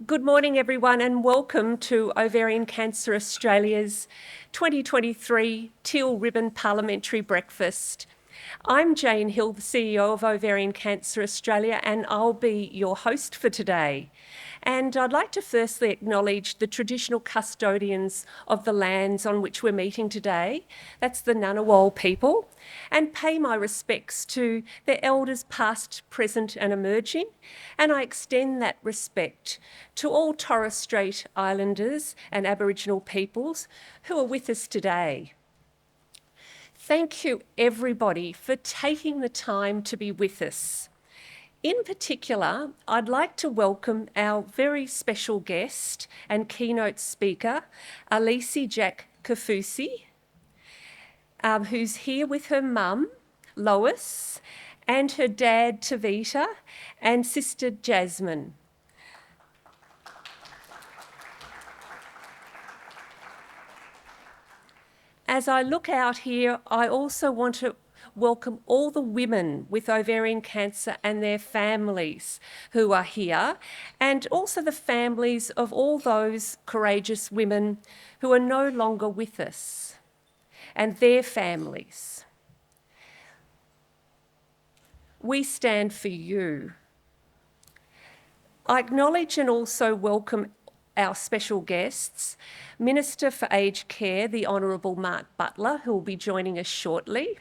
Good morning, everyone, and welcome to Ovarian Cancer Australia's 2023 Teal Ribbon Parliamentary Breakfast. I'm Jane Hill, the CEO of Ovarian Cancer Australia, and I'll be your host for today. And I'd like to firstly acknowledge the traditional custodians of the lands on which we're meeting today. That's the Ngunnawal people, and pay my respects to their elders past, present and emerging. And I extend that respect to all Torres Strait Islanders and Aboriginal peoples who are with us today. Thank you, everybody, for taking the time to be with us. In particular, I'd like to welcome our very special guest and keynote speaker, Alisi Jack-Kaufusi, who's here with her mum, Lois, and her dad, Tavita, and sister, Jasmine. As I look out here, I also want to welcome all the women with ovarian cancer and their families who are here, and also the families of all those courageous women who are no longer with us, and their families. We stand for you. I acknowledge and also welcome our special guests, Minister for Aged Care, the Honourable Mark Butler, who will be joining us shortly,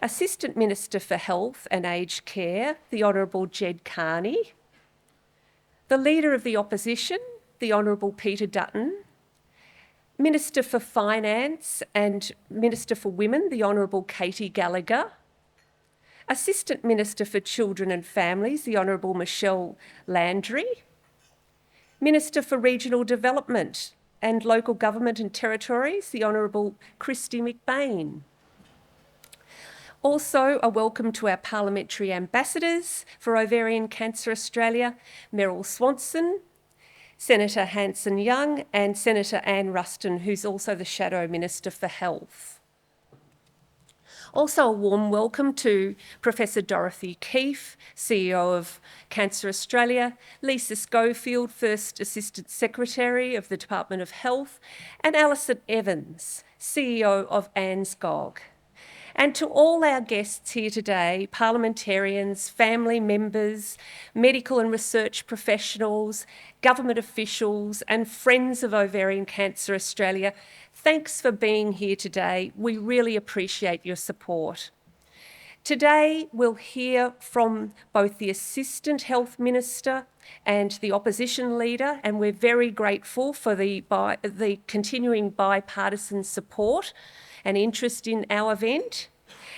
Assistant Minister for Health and Aged Care, the Hon Ged Kearney, the Leader of the Opposition, the Hon Peter Dutton, Minister for Finance and Minister for Women, the Hon Katie Gallagher, Assistant Minister for Children and Families, the Hon Michelle Landry, Minister for Regional Development and Local Government and Territories, the Hon Christy McBain. Also, a welcome to our parliamentary ambassadors for Ovarian Cancer Australia, Meryl Swanson, Senator Hanson Young, and Senator Anne Ruston, who's also the Shadow Minister for Health. Also, a warm welcome to Professor Dorothy Keefe, CEO of Cancer Australia, Lisa Schofield, First Assistant Secretary of the Department of Health, and Alison Evans, CEO of ANZGOG. And to all our guests here today, parliamentarians, family members, medical and research professionals, government officials, and friends of Ovarian Cancer Australia, thanks for being here today. We really appreciate your support. Today, we'll hear from both the Assistant Health Minister and the Opposition Leader, and we're very grateful for the continuing bipartisan support and interest in our event.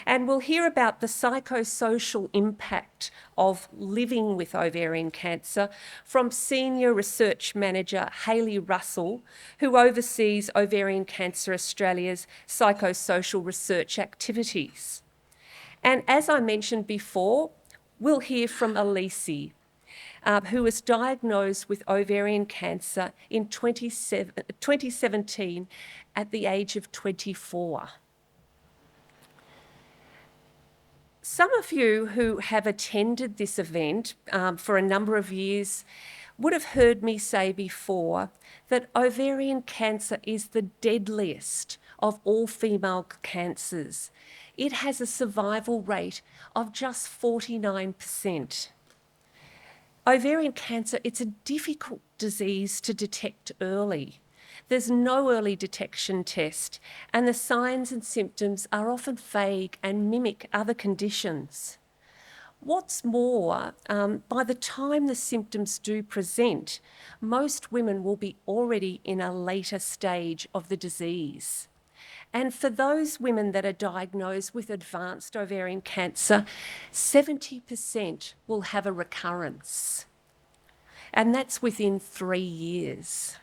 And we'll hear about the psychosocial impact of living with ovarian cancer from Senior Research Manager Hayley Russell, who oversees Ovarian Cancer Australia's psychosocial research activities. And as I mentioned before, we'll hear from Alisi, who was diagnosed with ovarian cancer in 2017 at the age of 24. Some of you who have attended this event for a number of years would have heard me say before that ovarian cancer is the deadliest of all female cancers. It has a survival rate of just 49%. Ovarian cancer, it's a difficult disease to detect early. There's no early detection test, and the signs and symptoms are often vague and mimic other conditions. What's more, by the time the symptoms do present, most women will be already in a later stage of the disease. And for those women that are diagnosed with advanced ovarian cancer, 70% will have a recurrence, and that's within 3 years.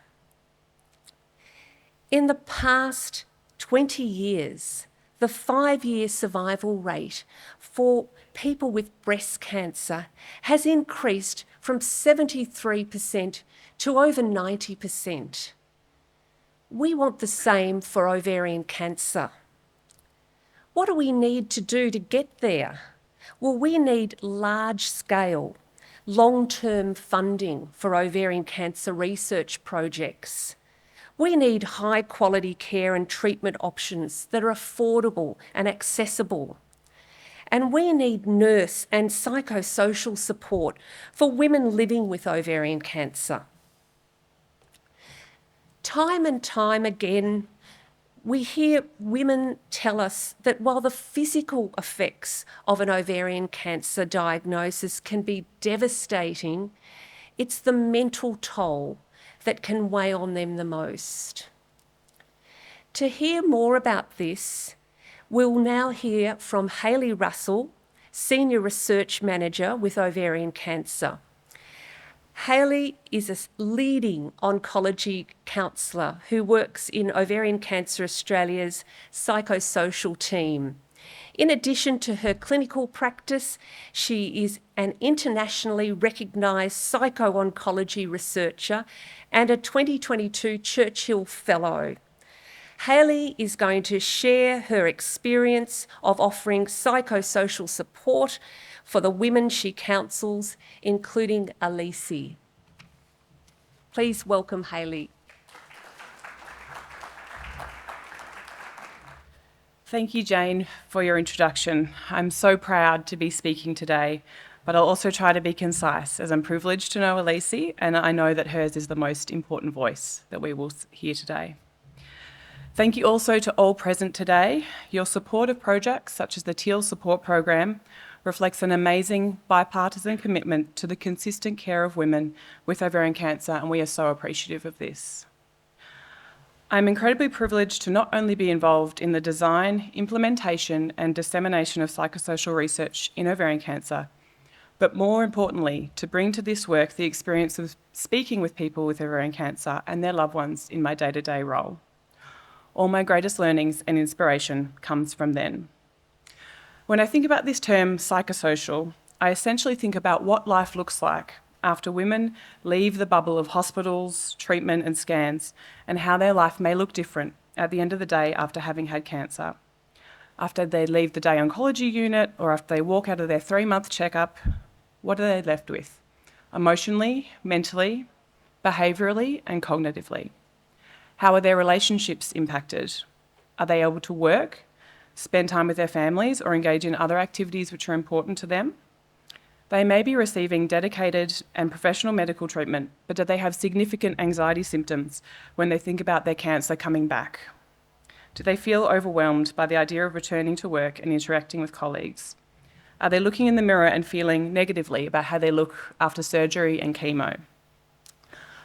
In the past 20 years, the 5-year survival rate for people with breast cancer has increased from 73% to over 90%. We want the same for ovarian cancer. What do we need to do to get there? Well, we need large-scale long-term funding for ovarian cancer research projects. We need high-quality care and treatment options that are affordable and accessible. And we need nurse and psychosocial support for women living with ovarian cancer. Time and time again, we hear women tell us that while the physical effects of an ovarian cancer diagnosis can be devastating, it's the mental toll that can weigh on them the most. To hear more about this, we'll now hear from Hayley Russell, Senior Research Manager with Ovarian Cancer. Hayley is a leading oncology counsellor who works in Ovarian Cancer Australia's Psychosocial team. In addition to her clinical practice, she is an internationally recognised psycho-oncology researcher and a 2022 Churchill Fellow. Hayley is going to share her experience of offering psychosocial support for the women she counsels, including Alisi. Please welcome Hayley. Thank you, Jane, for your introduction. I'm so proud to be speaking today, but I'll also try to be concise, as I'm privileged to know Alisi, and I know that hers is the most important voice that we will hear today. Thank you also to all present today. Your support of projects such as the Teal Support Program reflects an amazing bipartisan commitment to the consistent care of women with ovarian cancer, and we are so appreciative of this. I'm incredibly privileged to not only be involved in the design, implementation, and dissemination of psychosocial research in ovarian cancer, but more importantly, to bring to this work the experience of speaking with people with ovarian cancer and their loved ones in my day-to-day role. All my greatest learnings and inspiration comes from then. When I think about this term, psychosocial, I essentially think about what life looks like after women leave the bubble of hospitals, treatment and scans, and how their life may look different at the end of the day after having had cancer. After they leave the day oncology unit or after they walk out of their 3-month checkup, what are they left with? Emotionally, mentally, behaviourally and cognitively. How are their relationships impacted? Are they able to work, spend time with their families, or engage in other activities which are important to them? They may be receiving dedicated and professional medical treatment, but do they have significant anxiety symptoms when they think about their cancer coming back? Do they feel overwhelmed by the idea of returning to work and interacting with colleagues? Are they looking in the mirror and feeling negatively about how they look after surgery and chemo?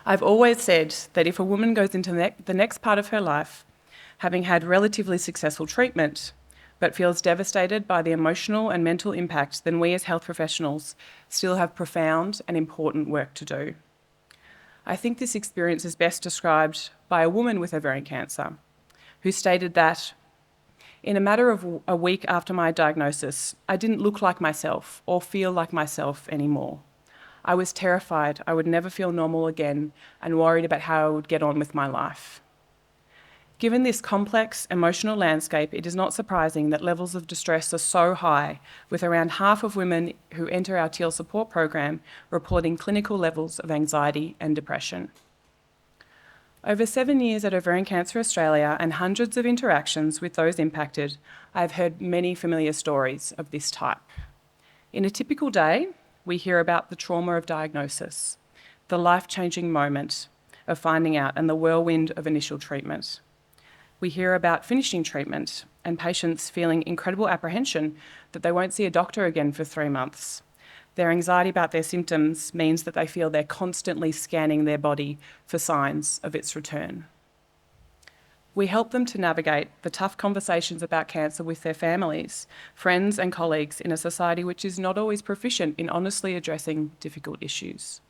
I've always said that if a woman goes into the next part of her life, having had relatively successful treatment, but feels devastated by the emotional and mental impact, then we as health professionals still have profound and important work to do. I think this experience is best described by a woman with ovarian cancer, who stated that, in a matter of a week after my diagnosis, I didn't look like myself or feel like myself anymore. I was terrified I would never feel normal again and worried about how I would get on with my life. Given this complex emotional landscape, it is not surprising that levels of distress are so high, with around half of women who enter our Teal Support Program reporting clinical levels of anxiety and depression. Over 7 years at Ovarian Cancer Australia and hundreds of interactions with those impacted, I have heard many familiar stories of this type. In a typical day, we hear about the trauma of diagnosis, the life-changing moment of finding out, and the whirlwind of initial treatment. We hear about finishing treatment and patients feeling incredible apprehension that they won't see a doctor again for 3 months. Their anxiety about their symptoms means that they feel they're constantly scanning their body for signs of its return. We help them to navigate the tough conversations about cancer with their families, friends and colleagues in a society which is not always proficient in honestly addressing difficult issues.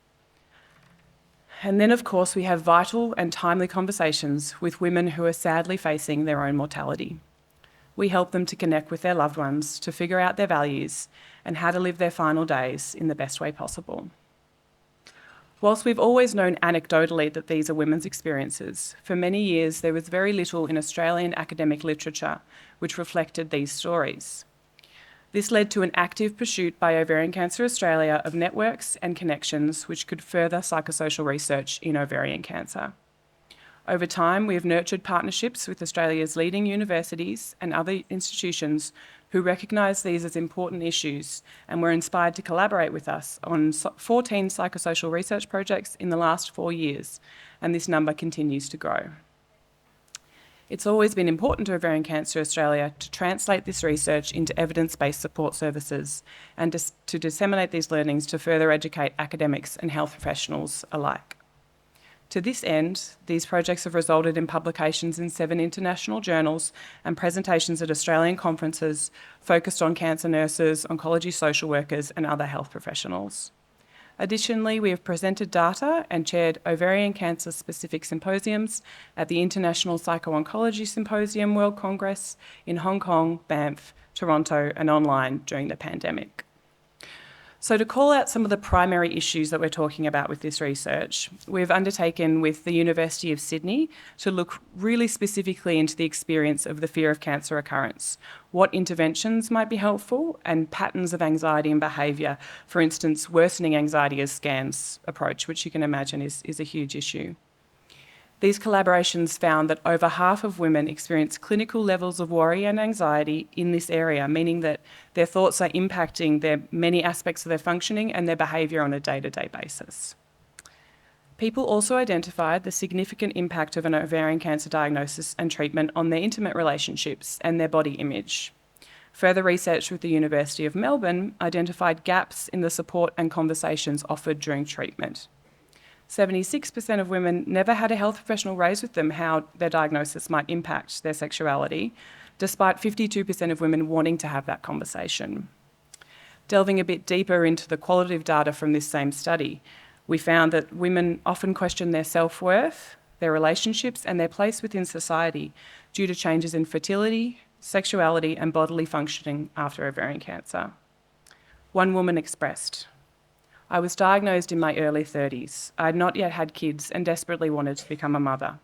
And then, of course, we have vital and timely conversations with women who are sadly facing their own mortality. We help them to connect with their loved ones, to figure out their values and how to live their final days in the best way possible. Whilst we've always known anecdotally that these are women's experiences, for many years there was very little in Australian academic literature which reflected these stories. This led to an active pursuit by Ovarian Cancer Australia of networks and connections which could further psychosocial research in ovarian cancer. Over time, we have nurtured partnerships with Australia's leading universities and other institutions who recognise these as important issues and were inspired to collaborate with us on 14 psychosocial research projects in the last 4 years, and this number continues to grow. It's always been important to Ovarian Cancer Australia to translate this research into evidence-based support services and to disseminate these learnings to further educate academics and health professionals alike. To this end, these projects have resulted in publications in 7 international journals and presentations at Australian conferences focused on cancer nurses, oncology social workers, and other health professionals. Additionally, we have presented data and chaired ovarian cancer-specific symposiums at the International Psycho-Oncology Symposium World Congress in Hong Kong, Banff, Toronto, and online during the pandemic. So to call out some of the primary issues that we're talking about with this research, we've undertaken with the University of Sydney to look really specifically into the experience of the fear of cancer recurrence, what interventions might be helpful, and patterns of anxiety and behaviour, for instance, worsening anxiety as scans approach, which you can imagine is a huge issue. These collaborations found that over half of women experience clinical levels of worry and anxiety in this area, meaning that their thoughts are impacting their many aspects of their functioning and their behaviour on a day-to-day basis. People also identified the significant impact of an ovarian cancer diagnosis and treatment on their intimate relationships and their body image. Further research with the University of Melbourne identified gaps in the support and conversations offered during treatment. 76% of women never had a health professional raise with them how their diagnosis might impact their sexuality, despite 52% of women wanting to have that conversation. Delving a bit deeper into the qualitative data from this same study, we found that women often question their self-worth, their relationships, and their place within society due to changes in fertility, sexuality, and bodily functioning after ovarian cancer. One woman expressed, "I was diagnosed in my early 30s. I had not yet had kids and desperately wanted to become a mother.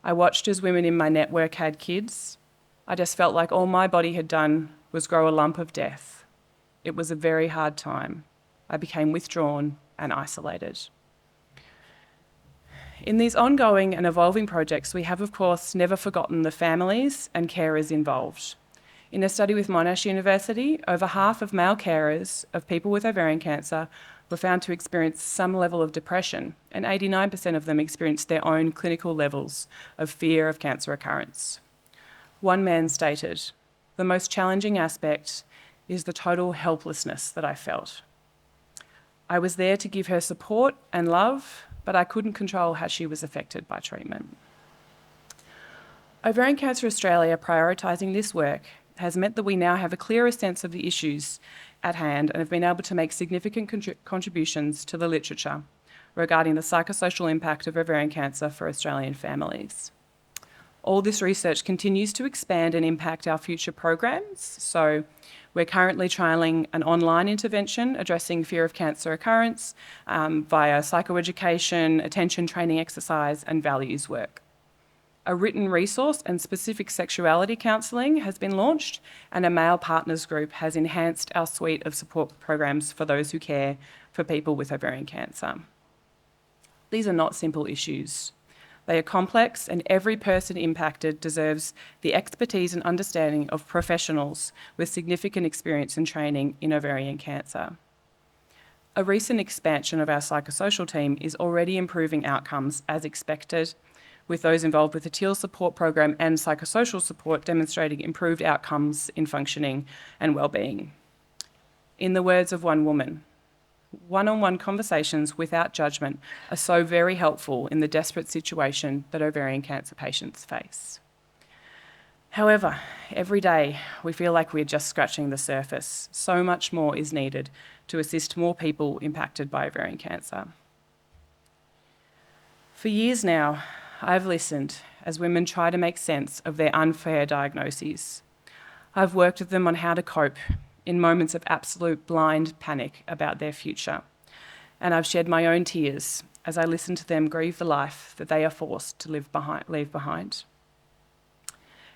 I watched as women in my network had kids. I just felt like all my body had done was grow a lump of death. It was a very hard time. I became withdrawn and isolated." In these ongoing and evolving projects, we have, of course, never forgotten the families and carers involved. In a study with Monash University, over half of male carers of people with ovarian cancer were found to experience some level of depression, and 89% of them experienced their own clinical levels of fear of cancer recurrence. One man stated, "The most challenging aspect is the total helplessness that I felt. I was there to give her support and love, but I couldn't control how she was affected by treatment." Ovarian Cancer Australia prioritising this work has meant that we now have a clearer sense of the issues at hand and have been able to make significant contributions to the literature regarding the psychosocial impact of ovarian cancer for Australian families. All this research continues to expand and impact our future programs. So we're currently trialling an online intervention addressing fear of cancer occurrence via psychoeducation, attention training exercise, and values work. A written resource and specific sexuality counselling has been launched, and a male partners group has enhanced our suite of support programs for those who care for people with ovarian cancer. These are not simple issues. They are complex, and every person impacted deserves the expertise and understanding of professionals with significant experience and training in ovarian cancer. A recent expansion of our psychosocial team is already improving outcomes as expected, with those involved with the Teal support program and psychosocial support demonstrating improved outcomes in functioning and well-being. In the words of one woman, "One-on-one conversations without judgment are so very helpful in the desperate situation that ovarian cancer patients face." However, every day we feel like we're just scratching the surface. So much more is needed to assist more people impacted by ovarian cancer. For years now, I've listened as women try to make sense of their unfair diagnoses. I've worked with them on how to cope in moments of absolute blind panic about their future. And I've shed my own tears as I listen to them grieve the life that they are forced to leave behind.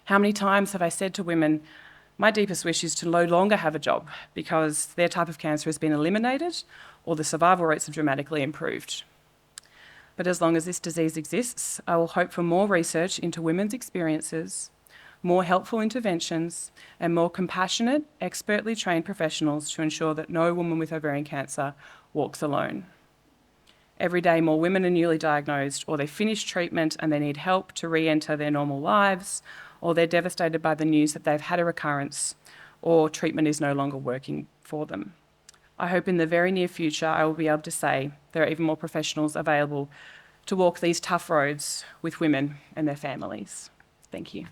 How many times have I said to women, My deepest wish is to no longer have a job because their type of cancer has been eliminated or the survival rates have dramatically improved. But as long as this disease exists, I will hope for more research into women's experiences, more helpful interventions, and more compassionate, expertly trained professionals to ensure that no woman with ovarian cancer walks alone. Every day, more women are newly diagnosed, or they finish treatment and they need help to re-enter their normal lives, or they're devastated by the news that they've had a recurrence, or treatment is no longer working for them. I hope in the very near future I will be able to say there are even more professionals available to walk these tough roads with women and their families. Thank you.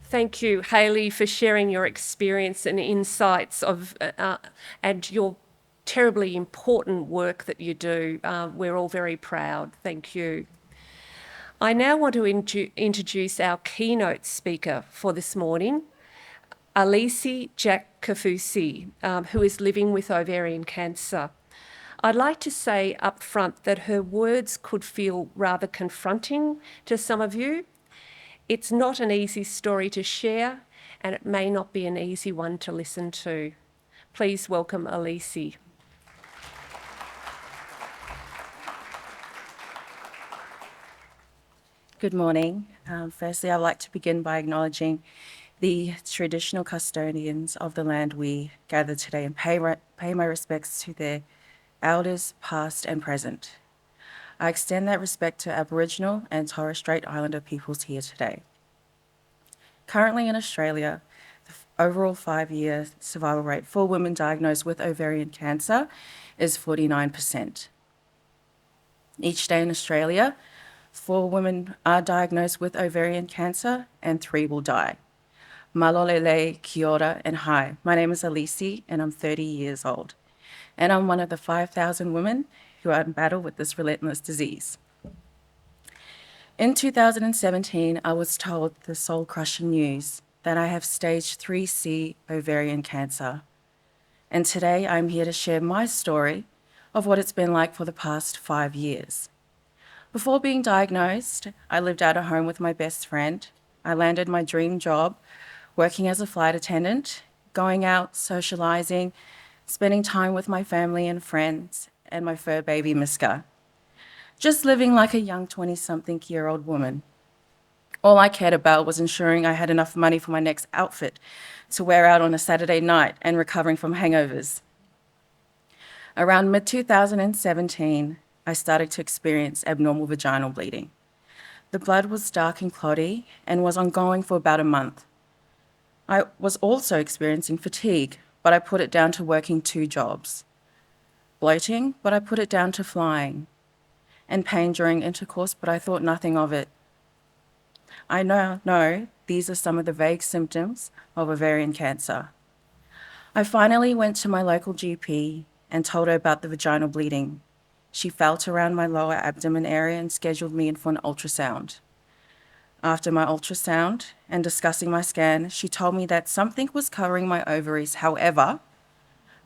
Thank you, Hayley, for sharing your experience and insights and your terribly important work that you do. We're all very proud. Thank you. I now want to introduce our keynote speaker for this morning, Alisi Jack-Kaufusi, who is living with ovarian cancer. I'd like to say up front that her words could feel rather confronting to some of you. It's not an easy story to share, and it may not be an easy one to listen to. Please welcome Alisi. Good morning. Firstly, I'd like to begin by acknowledging the traditional custodians of the land we gather today and pay my respects to their elders, past and present. I extend that respect to Aboriginal and Torres Strait Islander peoples here today. Currently in Australia, the overall 5-year survival rate for women diagnosed with ovarian cancer is 49%. Each day in Australia, 4 women are diagnosed with ovarian cancer and 3 will die. Malolele, kia ora, and hi. My name is Alisi and I'm 30 years old. And I'm one of the 5,000 women who are in battle with this relentless disease. In 2017, I was told the soul-crushing news that I have stage 3C ovarian cancer. And today I'm here to share my story of what it's been like for the past 5 years. Before being diagnosed, I lived out of home with my best friend. I landed my dream job, working as a flight attendant, going out, socialising, spending time with my family and friends, and my fur baby, Miska. Just living like a young 20-something-year-old woman. All I cared about was ensuring I had enough money for my next outfit to wear out on a Saturday night and recovering from hangovers. Around mid-2017, I started to experience abnormal vaginal bleeding. The blood was dark and clotty and was ongoing for about a month. I was also experiencing fatigue, but I put it down to working 2 jobs. Bloating, but I put it down to flying. And pain during intercourse, but I thought nothing of it. I now know these are some of the vague symptoms of ovarian cancer. I finally went to my local GP and told her about the vaginal bleeding. She felt around my lower abdomen area and scheduled me in for an ultrasound. After my ultrasound and discussing my scan, she told me that something was covering my ovaries, however,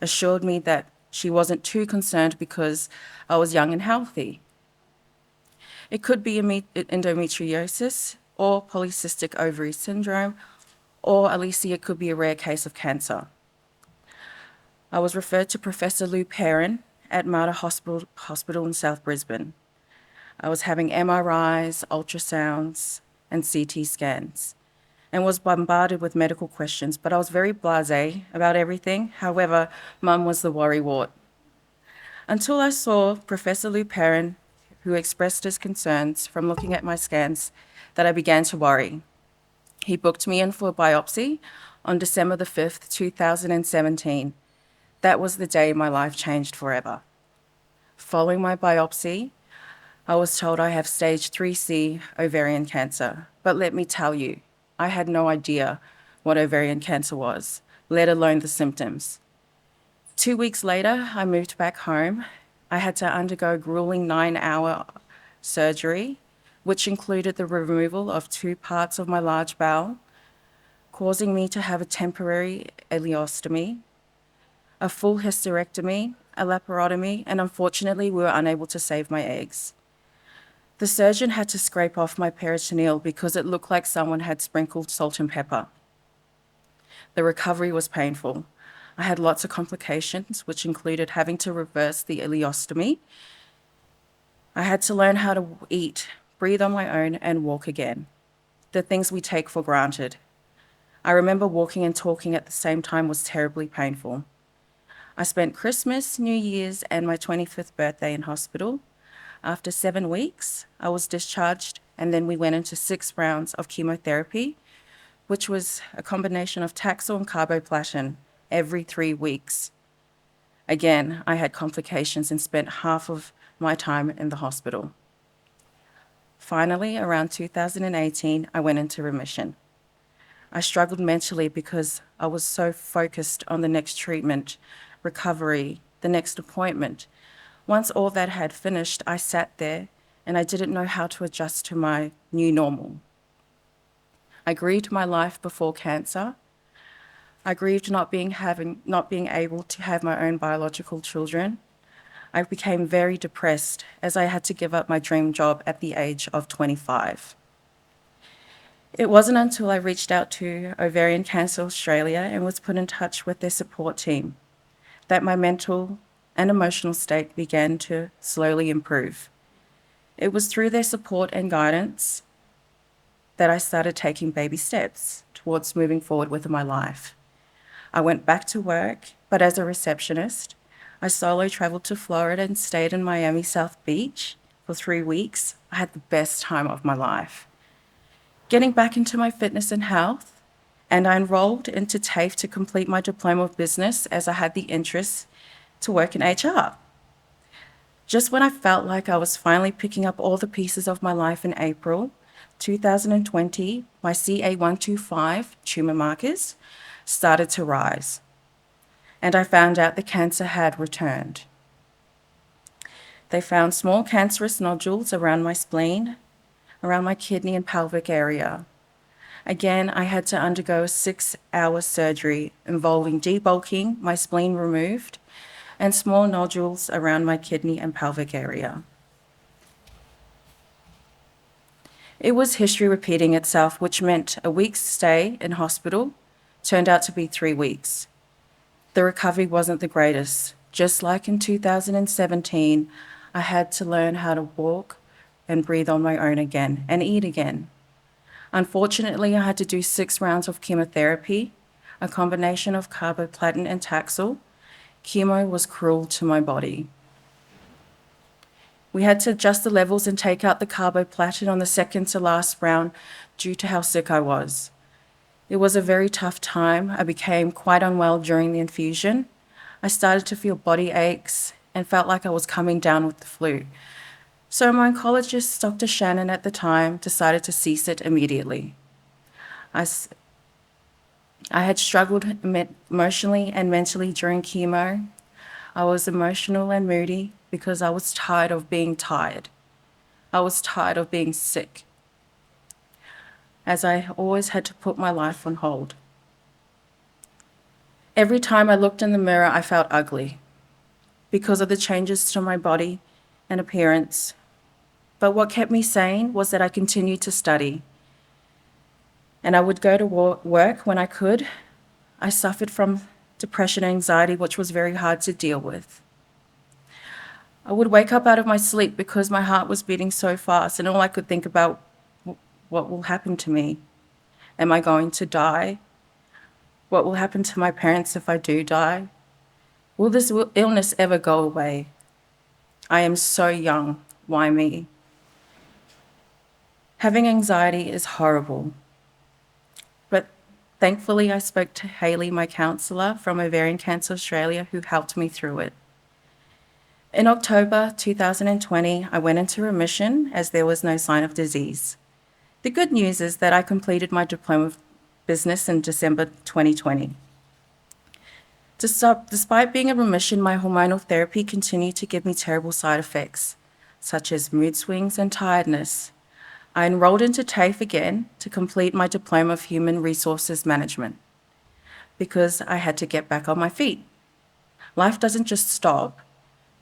assured me that she wasn't too concerned because I was young and healthy. It could be endometriosis or polycystic ovary syndrome, or at least it could be a rare case of cancer. I was referred to Professor Lou Perrin at Mater Hospital in South Brisbane. I was having MRIs, ultrasounds, and CT scans, and was bombarded with medical questions, but I was very blasé about everything. However, Mum was the worrywart. Until I saw Professor Lou Perrin, who expressed his concerns from looking at my scans, that I began to worry. He booked me in for a biopsy on December the 5th, 2017. That was the day my life changed forever. Following my biopsy, I was told I have stage 3C ovarian cancer. But let me tell you, I had no idea what ovarian cancer was, let alone the symptoms. 2 weeks later, I moved back home. I had to undergo a grueling 9-hour surgery, which included the removal of 2 parts of my large bowel, causing me to have a temporary ileostomy, a full hysterectomy, a laparotomy, and unfortunately, we were unable to save my eggs. The surgeon had to scrape off my peritoneal because it looked like someone had sprinkled salt and pepper. The recovery was painful. I had lots of complications, which included having to reverse the ileostomy. I had to learn how to eat, breathe on my own, and walk again. The things we take for granted. I remember walking and talking at the same time was terribly painful. I spent Christmas, New Year's, and my 25th birthday in hospital. After 7 weeks, I was discharged, and then we went into 6 rounds of chemotherapy, which was a combination of Taxol and carboplatin every 3 weeks. Again, I had complications and spent half of my time in the hospital. Finally, around 2018, I went into remission. I struggled mentally because I was so focused on the next treatment, recovery, the next appointment. Once all that had finished, I sat there and I didn't know how to adjust to my new normal. I grieved my life before cancer. I grieved not being able to have my own biological children. I became very depressed as I had to give up my dream job at the age of 25. It wasn't until I reached out to Ovarian Cancer Australia and was put in touch with their support team that my mental and emotional state began to slowly improve. It was through their support and guidance that I started taking baby steps towards moving forward with my life. I went back to work, but as a receptionist, I solo traveled to Florida and stayed in Miami South Beach for 3 weeks. I had the best time of my life. Getting back into my fitness and health, and I enrolled into TAFE to complete my diploma of business as I had the interest to work in HR. Just when I felt like I was finally picking up all the pieces of my life in April 2020, my CA125 tumor markers started to rise, and I found out the cancer had returned. They found small cancerous nodules around my spleen, around my kidney and pelvic area. Again, I had to undergo a 6-hour surgery involving debulking, my spleen removed, and small nodules around my kidney and pelvic area. It was history repeating itself, which meant a week's stay in hospital turned out to be 3 weeks. The recovery wasn't the greatest. Just like in 2017, I had to learn how to walk and breathe on my own again and eat again. Unfortunately, I had to do 6 rounds of chemotherapy, a combination of carboplatin and Taxol. Chemo was cruel to my body. We had to adjust the levels and take out the carboplatin on the second to last round due to how sick I was. It was a very tough time. I became quite unwell during the infusion. I started to feel body aches and felt like I was coming down with the flu. So my oncologist, Dr. Shannon at the time, decided to cease it immediately. I had struggled emotionally and mentally during chemo. I was emotional and moody because I was tired of being tired. I was tired of being sick, as I always had to put my life on hold. Every time I looked in the mirror, I felt ugly because of the changes to my body and appearance. But what kept me sane was that I continued to study, and I would go to work when I could. I suffered from depression and anxiety, which was very hard to deal with. I would wake up out of my sleep because my heart was beating so fast, and all I could think about, what will happen to me? Am I going to die? What will happen to my parents if I do die? Will this illness ever go away? I am so young. Why me? Having anxiety is horrible. But thankfully, I spoke to Hayley, my counsellor from Ovarian Cancer Australia, who helped me through it. In October 2020, I went into remission as there was no sign of disease. The good news is that I completed my diploma of business in December 2020. Despite being in remission, my hormonal therapy continued to give me terrible side effects, such as mood swings and tiredness. I enrolled into TAFE again to complete my diploma of human resources management because I had to get back on my feet. Life doesn't just stop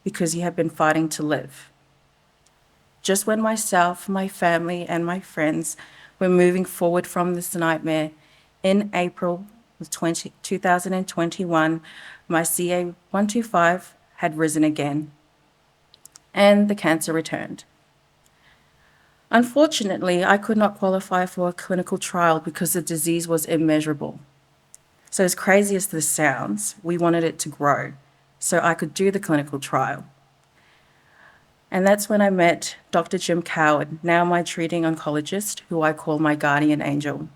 because you have been fighting to live. Just when myself, my family, and my friends were moving forward from this nightmare, in April of 2021, my CA-125 had risen again, and the cancer returned. Unfortunately, I could not qualify for a clinical trial because the disease was immeasurable. So as crazy as this sounds, we wanted it to grow so I could do the clinical trial. And that's when I met Dr. Jim Coward, now my treating oncologist, who I call my guardian angel.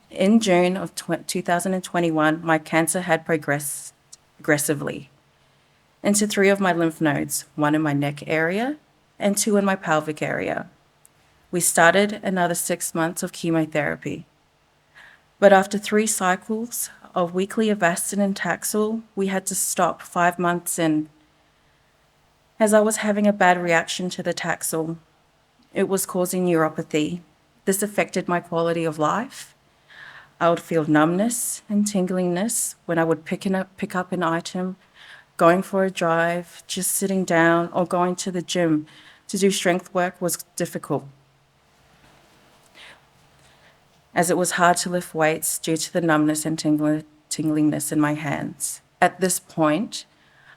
In June of 2021, my cancer had progressed aggressively into 3 of my lymph nodes, 1 in my neck area and 2 in my pelvic area. We started another 6 months of chemotherapy. But after 3 cycles of weekly Avastin and Taxol, we had to stop 5 months in, as I was having a bad reaction to the Taxol. It was causing neuropathy. This affected my quality of life. I would feel numbness and tingliness when I would pick up an item, going for a drive, just sitting down, or going to the gym to do strength work was difficult, as it was hard to lift weights due to the numbness and tingliness in my hands. At this point,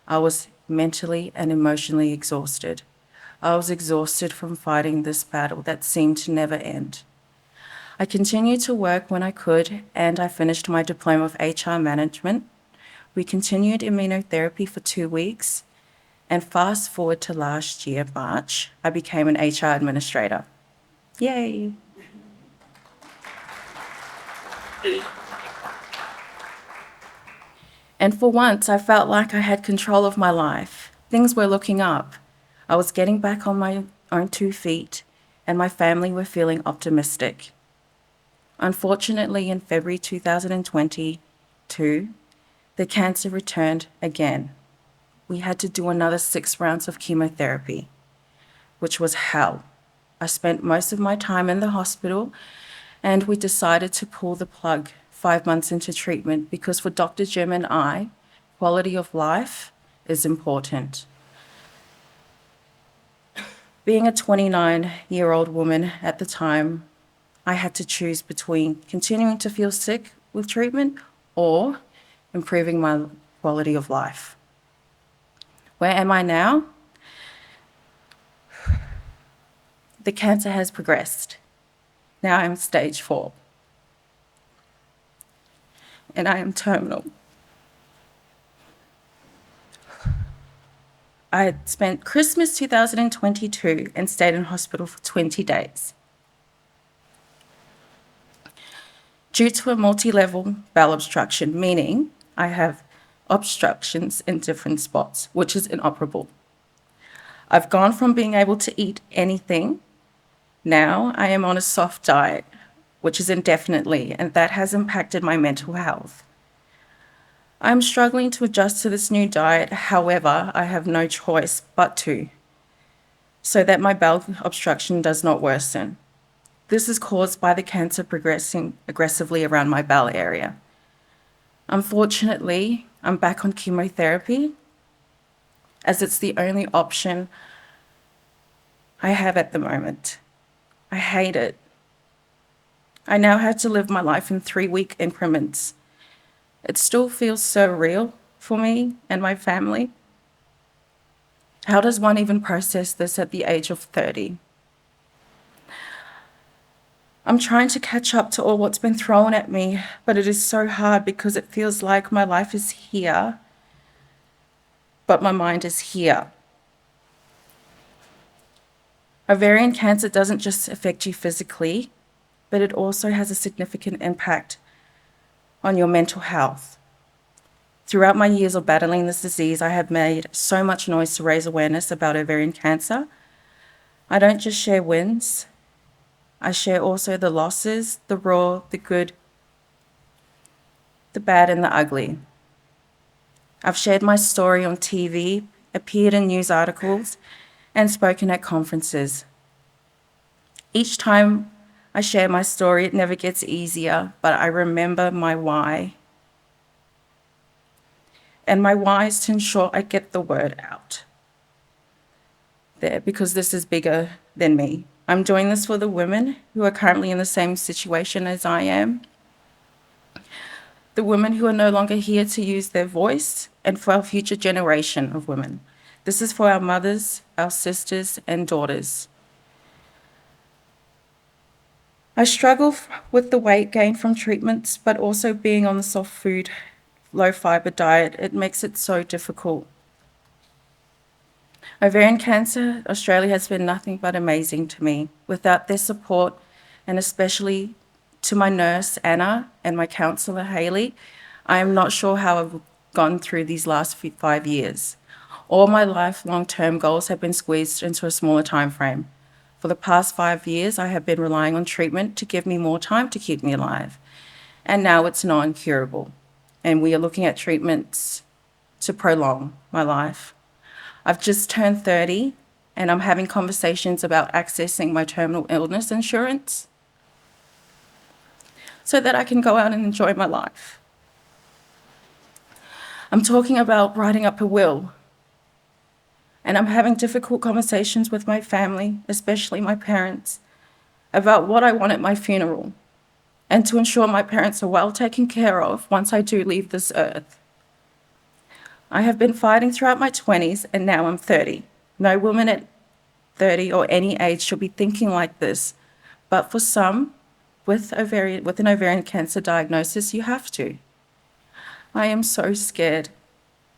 I was mentally and emotionally exhausted. I was exhausted from fighting this battle that seemed to never end. I continued to work when I could, and I finished my diploma of HR management. We continued immunotherapy for 2 weeks, and fast forward to last year, March, I became an HR administrator. Yay! And for once, I felt like I had control of my life. Things were looking up. I was getting back on my own 2 feet, and my family were feeling optimistic. Unfortunately, in February 2022, the cancer returned again. We had to do another 6 rounds of chemotherapy, which was hell. I spent most of my time in the hospital, and we decided to pull the plug 5 months into treatment because for Dr. Jim and I, quality of life is important. Being a 29-year-old woman at the time, I had to choose between continuing to feel sick with treatment or improving my quality of life. Where am I now? The cancer has progressed. Now I'm stage 4. And I am terminal. I had spent Christmas 2022 and stayed in hospital for 20 days. Due to a multi-level bowel obstruction, meaning I have obstructions in different spots, which is inoperable. I've gone from being able to eat anything. Now I am on a soft diet, which is indefinitely, and that has impacted my mental health. I'm struggling to adjust to this new diet. However, I have no choice but to, so that my bowel obstruction does not worsen. This is caused by the cancer progressing aggressively around my bowel area. Unfortunately, I'm back on chemotherapy, as it's the only option I have at the moment. I hate it. I now have to live my life in 3-week increments. It still feels surreal for me and my family. How does one even process this at the age of 30? I'm trying to catch up to all what's been thrown at me, but it is so hard because it feels like my life is here, but my mind is here. Ovarian cancer doesn't just affect you physically, but it also has a significant impact on your mental health. Throughout my years of battling this disease, I have made so much noise to raise awareness about ovarian cancer. I don't just share wins, I share also the losses, the raw, the good, the bad, and the ugly. I've shared my story on TV, appeared in news articles, and spoken at conferences. Each time I share my story, it never gets easier, but I remember my why. And my why is to ensure I get the word out. there because this is bigger than me. I'm doing this for the women who are currently in the same situation as I am, the women who are no longer here to use their voice, and for our future generation of women. This is for our mothers, our sisters, and daughters. I struggle with the weight gain from treatments, but also being on the soft food, low fiber diet, it makes it so difficult. Ovarian Cancer Australia has been nothing but amazing to me. Without their support, and especially to my nurse, Anna, and my counsellor, Hayley, I am not sure how I've gone through these last 5 years. All my life long-term goals have been squeezed into a smaller time frame. For the past 5 years, I have been relying on treatment to give me more time to keep me alive. And now it's non-curable. And we are looking at treatments to prolong my life. I've just turned 30 and I'm having conversations about accessing my terminal illness insurance so that I can go out and enjoy my life. I'm talking about writing up a will, and I'm having difficult conversations with my family, especially my parents, about what I want at my funeral and to ensure my parents are well taken care of once I do leave this earth. I have been fighting throughout my 20s and now I'm 30. No woman at 30 or any age should be thinking like this, but for some with an ovarian cancer diagnosis, you have to. I am so scared.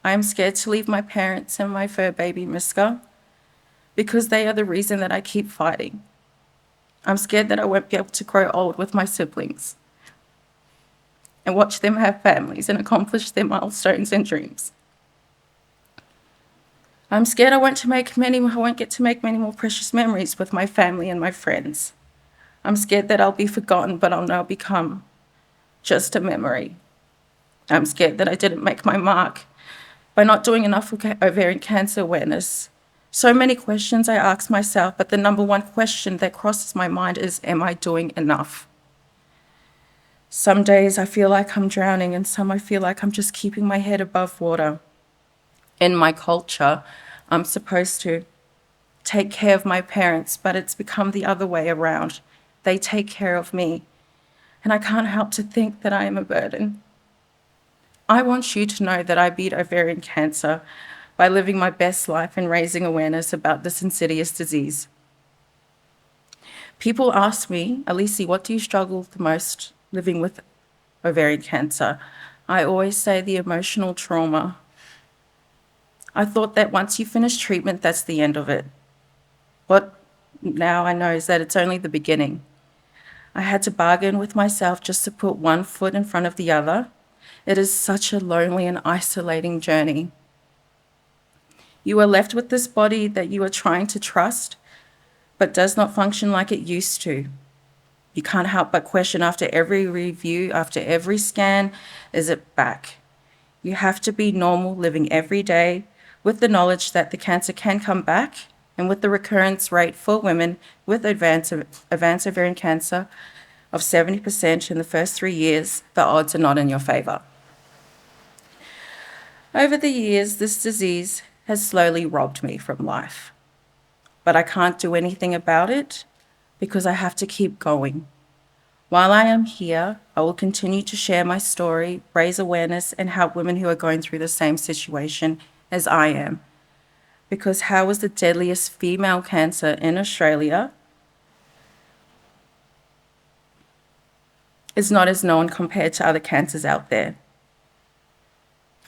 I am scared to leave my parents and my fur baby Miska because they are the reason that I keep fighting. I'm scared that I won't be able to grow old with my siblings and watch them have families and accomplish their milestones and dreams. I'm scared I won't get to make many more precious memories with my family and my friends. I'm scared that I'll be forgotten, but I'll now become just a memory. I'm scared that I didn't make my mark by not doing enough for ovarian cancer awareness. So many questions I ask myself, but the number one question that crosses my mind is, am I doing enough? Some days I feel like I'm drowning, and some I feel like I'm just keeping my head above water. In my culture, I'm supposed to take care of my parents, but it's become the other way around. They take care of me, and I can't help to think that I am a burden. I want you to know that I beat ovarian cancer by living my best life and raising awareness about this insidious disease. People ask me, Alisi, what do you struggle the most living with ovarian cancer? I always say the emotional trauma. I thought that once you finish treatment, that's the end of it. What now I know is that it's only the beginning. I had to bargain with myself just to put one foot in front of the other. It is such a lonely and isolating journey. You are left with this body that you are trying to trust, but does not function like it used to. You can't help but question after every review, after every scan, is it back? You have to be normal, living every day with the knowledge that the cancer can come back, and with the recurrence rate for women with advanced ovarian cancer of 70% in the first 3 years, the odds are not in your favor. Over the years, this disease has slowly robbed me from life, but I can't do anything about it because I have to keep going. While I am here, I will continue to share my story, raise awareness, and help women who are going through the same situation as I am. Because how is the deadliest female cancer in Australia is not as known compared to other cancers out there.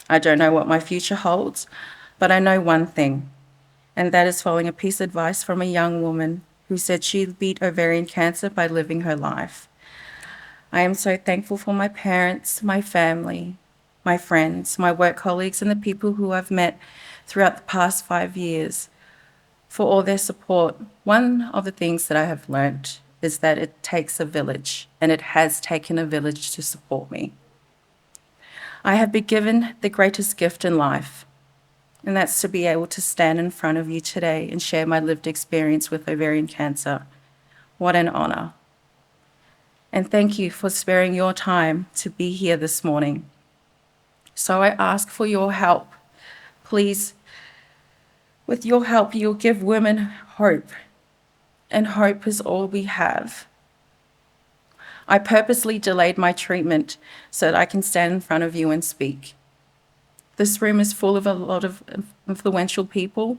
I don't know what my future holds, but I know one thing, and that is following a piece of advice from a young woman who said she beat ovarian cancer by living her life. I am so thankful for my parents, my family, my friends, my work colleagues, and the people who I've met throughout the past 5 years for all their support. One of the things that I have learned is that it takes a village, and it has taken a village to support me. I have been given the greatest gift in life, and that's to be able to stand in front of you today and share my lived experience with ovarian cancer. What an honor. And thank you for sparing your time to be here this morning. So I ask for your help. Please, With your help, you'll give women hope, and hope is all we have. I purposely delayed my treatment so that I can stand in front of you and speak. This room is full of a lot of influential people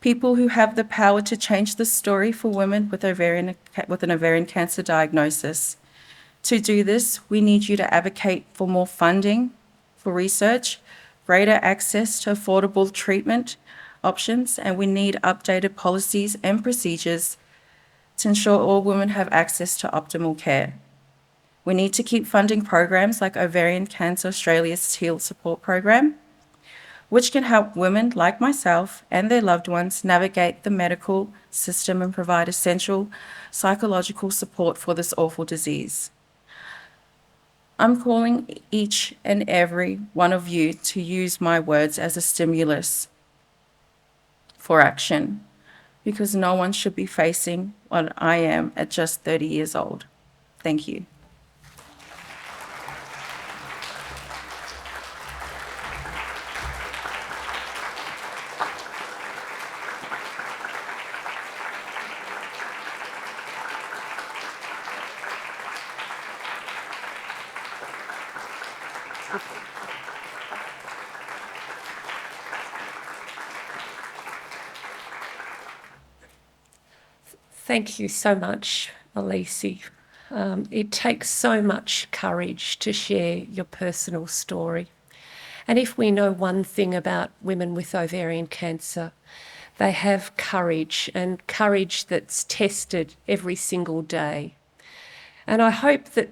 who have the power to change the story for women with an ovarian cancer diagnosis. To do this, we need you to advocate for more funding for research, greater access to affordable treatment options, and we need updated policies and procedures to ensure all women have access to optimal care. We need to keep funding programs like Ovarian Cancer Australia's Teal Support Program, which can help women like myself and their loved ones navigate the medical system and provide essential psychological support for this awful disease. I'm calling each and every one of you to use my words as a stimulus for action, because no one should be facing what I am at just 30 years old. Thank you. Thank you so much, Alisi. It takes so much courage to share your personal story. And if we know one thing about women with ovarian cancer, they have courage, and courage that's tested every single day. And I hope that,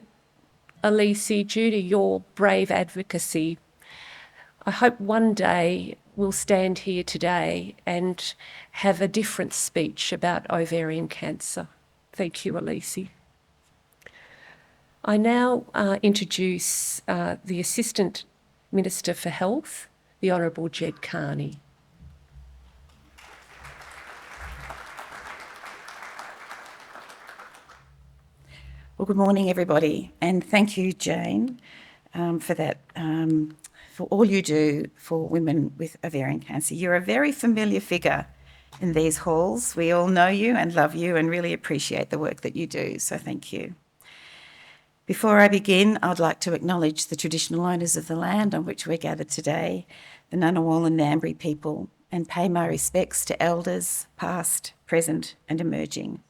Alisi, due to your brave advocacy, I hope one day we'll stand here today and have a different speech about ovarian cancer. Thank you, Alisi. I now introduce the Assistant Minister for Health, the Hon Ged Kearney. Well, good morning, everybody, and thank you, Jane, for that, for all you do for women with ovarian cancer. You're a very familiar figure in these halls. We all know you and love you and really appreciate the work that you do, so thank you. Before I begin, I'd like to acknowledge the traditional owners of the land on which we're gathered today, the Ngunnawal and Ngambri people, and pay my respects to elders, past, present, and emerging.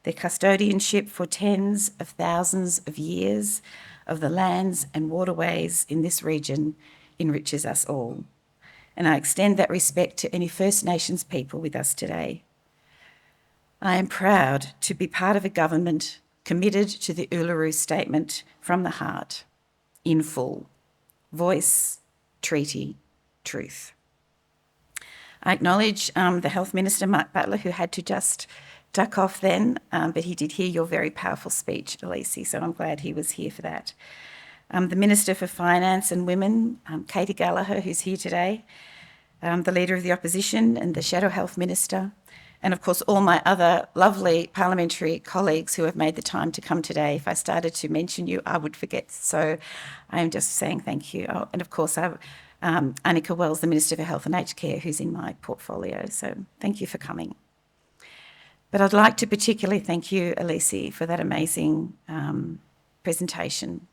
Their custodianship for tens of thousands of years of the lands and waterways in this region enriches us all. And I extend that respect to any First Nations people with us today. I am proud to be part of a government committed to the Uluru Statement from the heart, in full, voice, treaty, truth. I acknowledge the Health Minister, Mark Butler, who had to just duck off then, but he did hear your very powerful speech, Alisi, so I'm glad he was here for that. The Minister for Finance and Women, Katie Gallagher, who's here today, the Leader of the Opposition and the Shadow Health Minister, and of course all my other lovely parliamentary colleagues who have made the time to come today. If I started to mention you, I would forget, so I am just saying thank you. Oh, and of course, Annika Wells, the Minister for Health and Aged Care, who's in my portfolio, so thank you for coming. But I'd like to particularly thank you, Alisi, for that amazing presentation,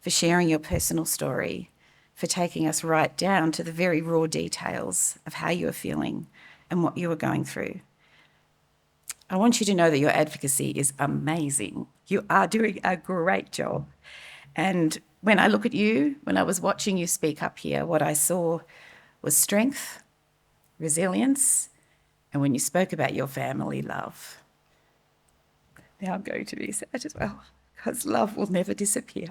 for sharing your personal story, for taking us right down to the very raw details of how you were feeling and what you were going through. I want you to know that your advocacy is amazing. You are doing a great job. And when I look at you, when I was watching you speak up here, what I saw was strength, resilience, and when you spoke about your family, love. Now I'm going to be sad as well, because love will never disappear.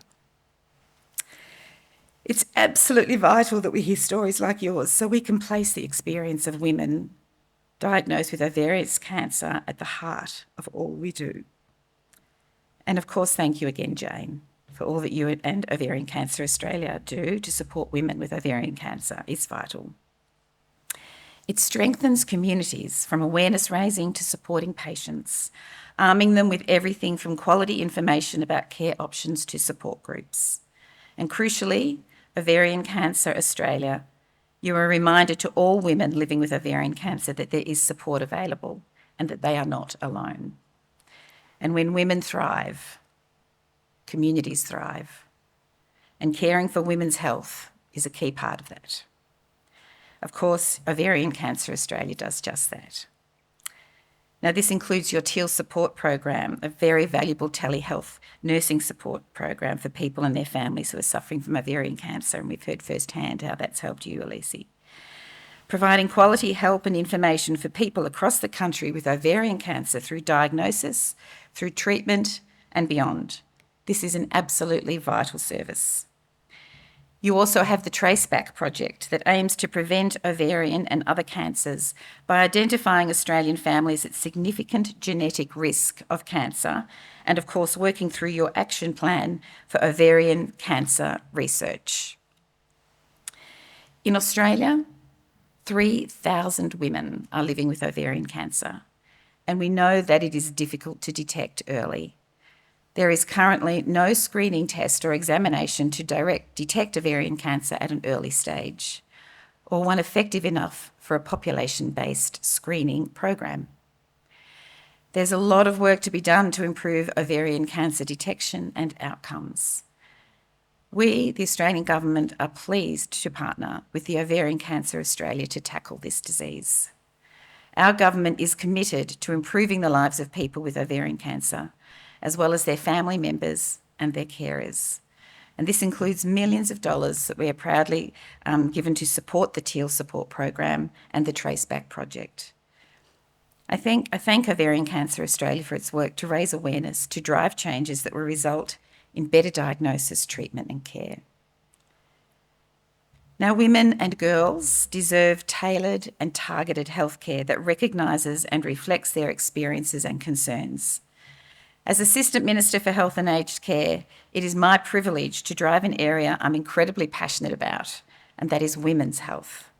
It's absolutely vital that we hear stories like yours so we can place the experience of women diagnosed with ovarian cancer at the heart of all we do. And of course, thank you again, Jane, for all that you and Ovarian Cancer Australia do to support women with ovarian cancer. It's vital. It strengthens communities from awareness raising to supporting patients, arming them with everything from quality information about care options to support groups. And crucially, Ovarian Cancer Australia You are a reminder to all women living with ovarian cancer that there is support available and that they are not alone. And when women thrive, communities thrive. And caring for women's health is a key part of that. Of course, Ovarian Cancer Australia does just that. Now, this includes your Teal Support Program, a very valuable telehealth nursing support program for people and their families who are suffering from ovarian cancer, and we've heard firsthand how that's helped you, Alisi. Providing quality help and information for people across the country with ovarian cancer through diagnosis, through treatment and beyond. This is an absolutely vital service. You also have the Traceback project that aims to prevent ovarian and other cancers by identifying Australian families at significant genetic risk of cancer and, of course, working through your action plan for ovarian cancer research. In Australia, 3,000 women are living with ovarian cancer, and we know that it is difficult to detect early. There is currently no screening test or examination to detect ovarian cancer at an early stage, or one effective enough for a population-based screening program. There's a lot of work to be done to improve ovarian cancer detection and outcomes. We, the Australian Government, are pleased to partner with the Ovarian Cancer Australia to tackle this disease. Our government is committed to improving the lives of people with ovarian cancer, as well as their family members and their carers. And this includes millions of dollars that we are proudly given to support the Teal Support Program and the Traceback project. I thank Ovarian Cancer Australia for its work to raise awareness, to drive changes that will result in better diagnosis, treatment and care. Now, women and girls deserve tailored and targeted healthcare that recognises and reflects their experiences and concerns. As Assistant Minister for Health and Aged Care, it is my privilege to drive an area I'm incredibly passionate about, and that is women's health.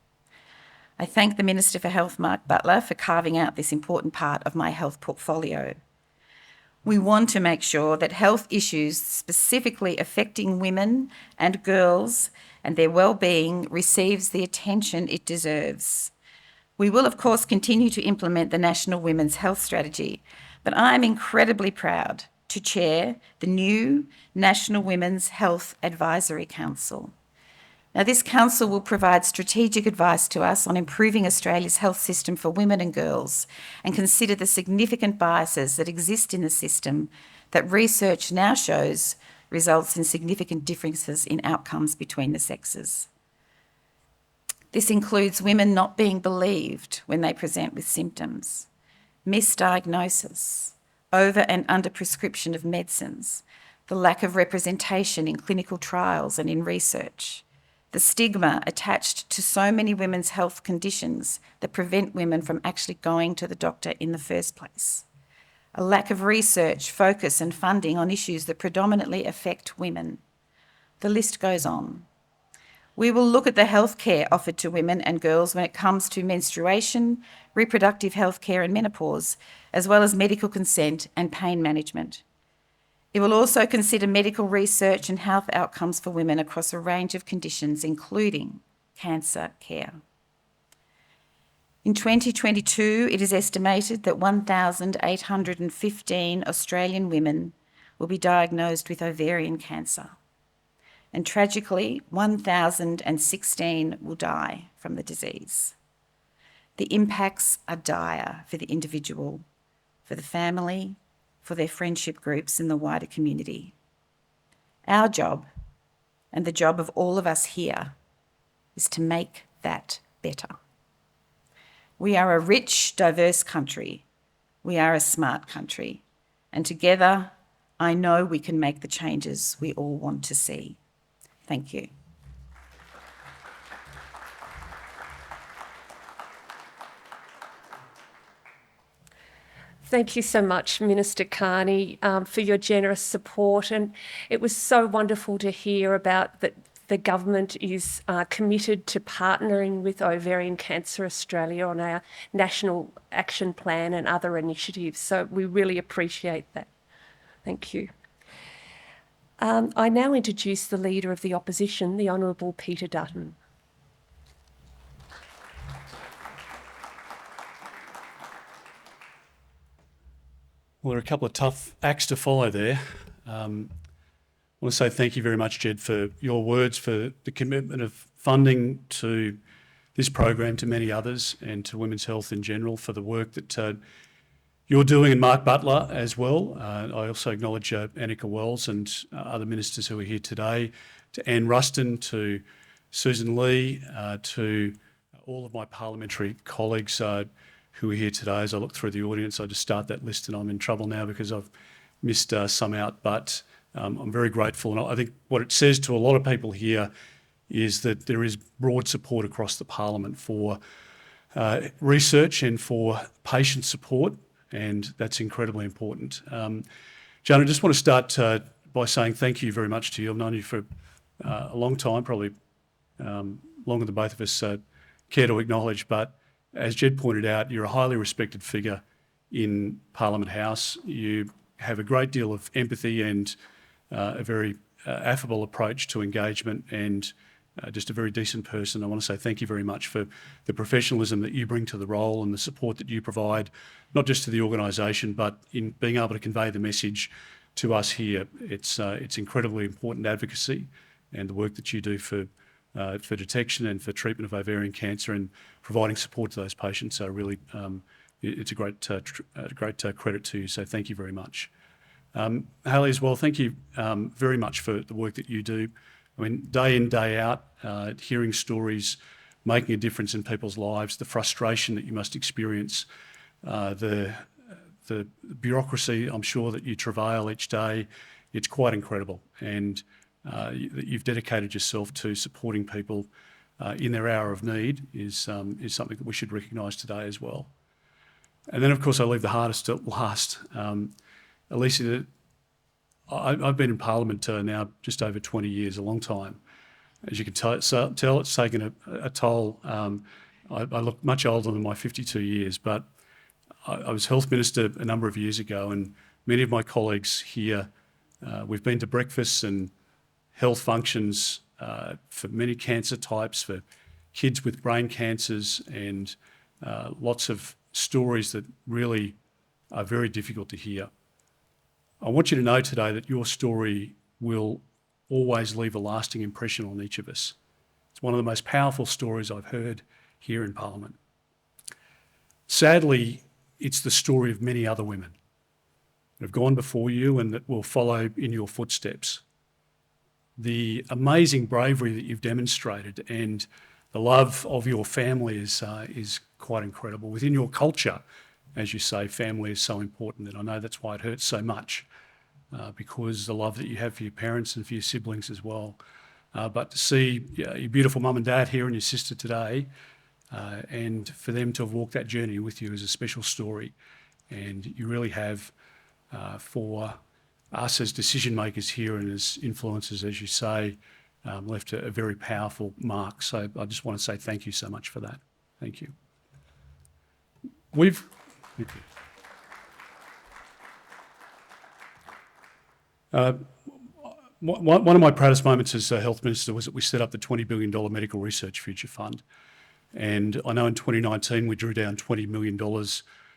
I thank the Minister for Health, Mark Butler, for carving out this important part of my health portfolio. We want to make sure that health issues specifically affecting women and girls and their well-being receives the attention it deserves. We will, of course, continue to implement the National Women's Health Strategy, but I'm incredibly proud to chair the new National Women's Health Advisory Council. Now, this council will provide strategic advice to us on improving Australia's health system for women and girls and consider the significant biases that exist in the system that research now shows results in significant differences in outcomes between the sexes. This includes women not being believed when they present with symptoms, misdiagnosis, over and under prescription of medicines, the lack of representation in clinical trials and in research, the stigma attached to so many women's health conditions that prevent women from actually going to the doctor in the first place, a lack of research, focus and funding on issues that predominantly affect women. The list goes on. We will look at the health care offered to women and girls when it comes to menstruation, reproductive health care and menopause, as well as medical consent and pain management. It will also consider medical research and health outcomes for women across a range of conditions, including cancer care. In 2022, it is estimated that 1,815 Australian women will be diagnosed with ovarian cancer. And tragically, 1,016 will die from the disease. The impacts are dire for the individual, for the family, for their friendship groups and the wider community. Our job, and the job of all of us here, is to make that better. We are a rich, diverse country. We are a smart country. And together, I know we can make the changes we all want to see. Thank you. Thank you so much, Minister Carney, for your generous support. And it was so wonderful to hear about that the government is committed to partnering with Ovarian Cancer Australia on our National Action Plan and other initiatives. So we really appreciate that. Thank you. I now introduce the Leader of the Opposition, the Honourable Peter Dutton. Well, there are a couple of tough acts to follow there. I want to say thank you very much, Ged, for your words, for the commitment of funding to this program, to many others, and to women's health in general, for the work that you're doing, and Mark Butler as well. I also acknowledge Annika Wells and other ministers who are here today, to Anne Ruston, to Susan Lee, to all of my parliamentary colleagues who are here today. As I look through the audience, I just start that list and I'm in trouble now because I've missed some out, but I'm very grateful. And I think what it says to a lot of people here is that there is broad support across the Parliament for research and for patient support, and that's incredibly important. Joan, I just want to start by saying thank you very much to you. I've known you for a long time, probably longer than both of us care to acknowledge, but as Ged pointed out, you're a highly respected figure in Parliament House. You have a great deal of empathy and a very affable approach to engagement, and just a very decent person. I want to say thank you very much for the professionalism that you bring to the role and the support that you provide, not just to the organisation, but in being able to convey the message to us here. It's incredibly important advocacy, and the work that you do for detection and for treatment of ovarian cancer and providing support to those patients are really, it's a great credit to you. So thank you very much. Hayley as well, thank you very much for the work that you do. I mean, day in, day out, hearing stories, making a difference in people's lives, the frustration that you must experience, the bureaucracy, I'm sure, that you travail each day, it's quite incredible. And you've dedicated yourself to supporting people in their hour of need is something that we should recognise today as well. And then, of course, I leave the hardest to last. Alicia, I've been in Parliament now just over 20 years, a long time. As you can tell, it's taken a toll. I look much older than my 52 years, but I was Health Minister a number of years ago, and many of my colleagues here, we've been to breakfasts and health functions for many cancer types, for kids with brain cancers, and lots of stories that really are very difficult to hear. I want you to know today that your story will always leave a lasting impression on each of us. It's one of the most powerful stories I've heard here in Parliament. Sadly, it's the story of many other women that have gone before you and that will follow in your footsteps. The amazing bravery that you've demonstrated and the love of your family is quite incredible. Within your culture, as you say, family is so important, and I know that's why it hurts so much, because the love that you have for your parents and for your siblings as well. But to see your beautiful mum and dad here and your sister today, and for them to have walked that journey with you is a special story. And you really have, for us as decision makers here and as influencers, as you say, left a very powerful mark. So I just want to say thank you so much for that. Thank you. Thank you. One of my proudest moments as Health Minister was that we set up the $20 billion Medical Research Future Fund. And I know in 2019 we drew down $20 million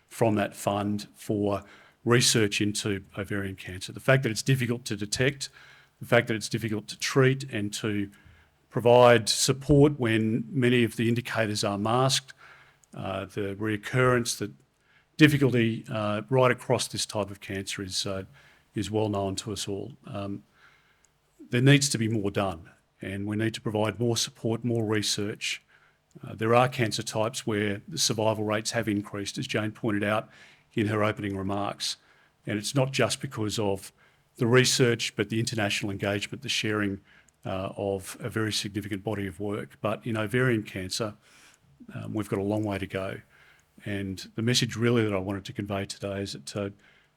from that fund for research into ovarian cancer. The fact that it's difficult to detect, the fact that it's difficult to treat and to provide support when many of the indicators are masked, the reoccurrence, the difficulty right across this type of cancer is well known to us all. There needs to be more done, and we need to provide more support, more research. There are cancer types where the survival rates have increased, as Jane pointed out in her opening remarks. And it's not just because of the research, but the international engagement, the sharing of a very significant body of work. But in ovarian cancer, we've got a long way to go. And the message really that I wanted to convey today is that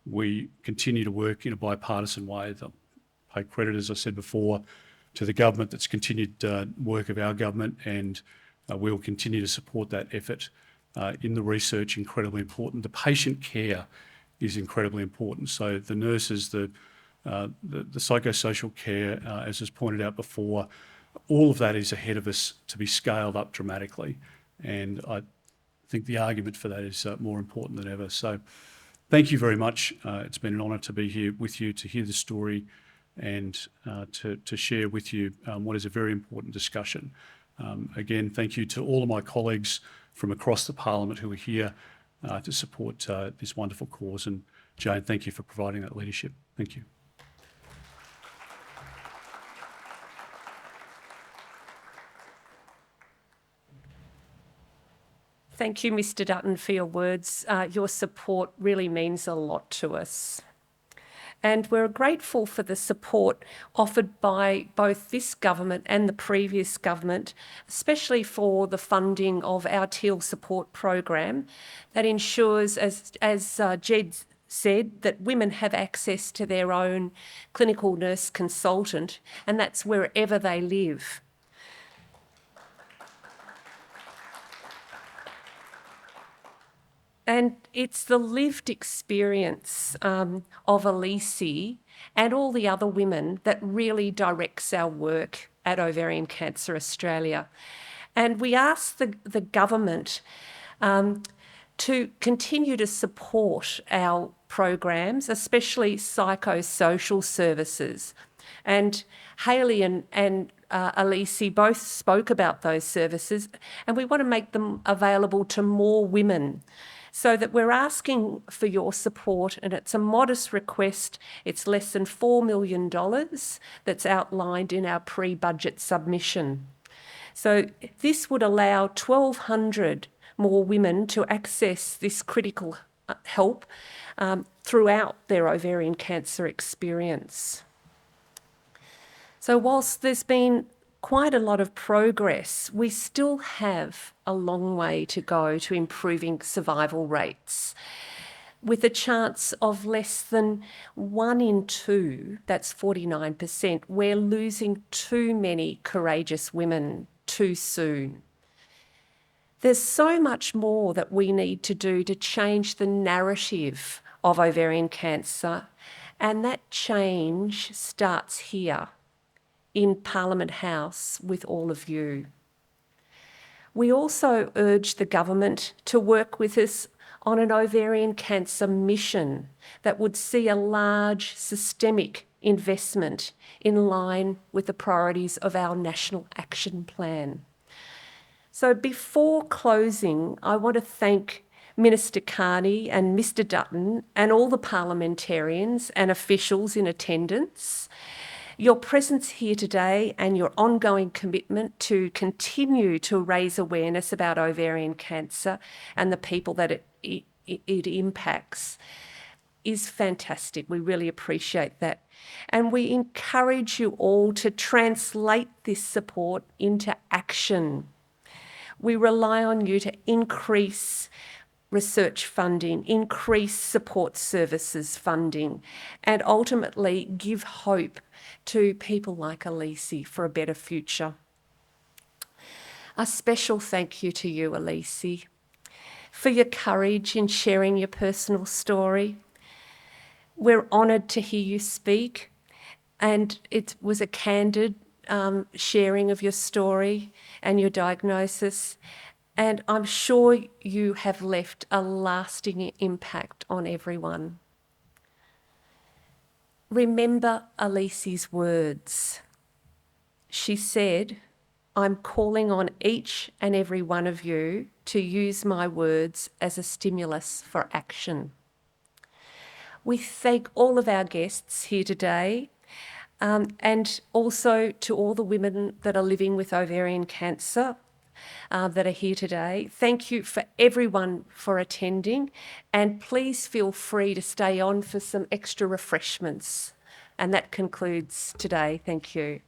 we continue to work in a bipartisan way. I pay credit, as I said before, to the government that's continued work of our government, and we will continue to support that effort in the research. Incredibly important. The patient care is incredibly important. So the nurses, the psychosocial care, as was pointed out before, all of that is ahead of us to be scaled up dramatically. And I think the argument for that is more important than ever. So thank you very much. It's been an honour to be here with you, to hear the story and to share with you what is a very important discussion. Again, thank you to all of my colleagues from across the Parliament who are here to support this wonderful cause. And Jane, thank you for providing that leadership. Thank you. Thank you, Mr. Dutton, for your words. Your support really means a lot to us. And we're grateful for the support offered by both this government and the previous government, especially for the funding of our Teal support program that ensures, as Ged said, that women have access to their own clinical nurse consultant, and that's wherever they live. And it's the lived experience of Alisi and all the other women that really directs our work at Ovarian Cancer Australia. And we ask the government to continue to support our programs, especially psychosocial services. And Hayley and Alisi both spoke about those services, and we want to make them available to more women. So that we're asking for your support, and it's a modest request. It's less than $4 million that's outlined in our pre-budget submission. So this would allow 1,200 more women to access this critical help throughout their ovarian cancer experience. So whilst there's been quite a lot of progress, we still have a long way to go to improving survival rates, with a chance of less than 1 in 2, that's 49%, we're losing too many courageous women too soon. There's so much more that we need to do to change the narrative of ovarian cancer, and that change starts here in Parliament House with all of you. We also urge the government to work with us on an ovarian cancer mission that would see a large systemic investment in line with the priorities of our National Action Plan. So before closing, I want to thank Minister Carney and Mr. Dutton and all the parliamentarians and officials in attendance. Your presence here today and your ongoing commitment to continue to raise awareness about ovarian cancer and the people that it impacts is fantastic. We really appreciate that. And we encourage you all to translate this support into action. We rely on you to increase research funding, increase support services funding, and ultimately give hope to people like Alisi for a better future. A special thank you to you, Alisi, for your courage in sharing your personal story. We're honoured to hear you speak, and it was a candid sharing of your story and your diagnosis. And I'm sure you have left a lasting impact on everyone. Remember Alisi's words. She said, "I'm calling on each and every one of you to use my words as a stimulus for action." We thank all of our guests here today, and also to all the women that are living with ovarian cancer that are here today. Thank you for everyone for attending, and please feel free to stay on for some extra refreshments. And that concludes today. Thank you.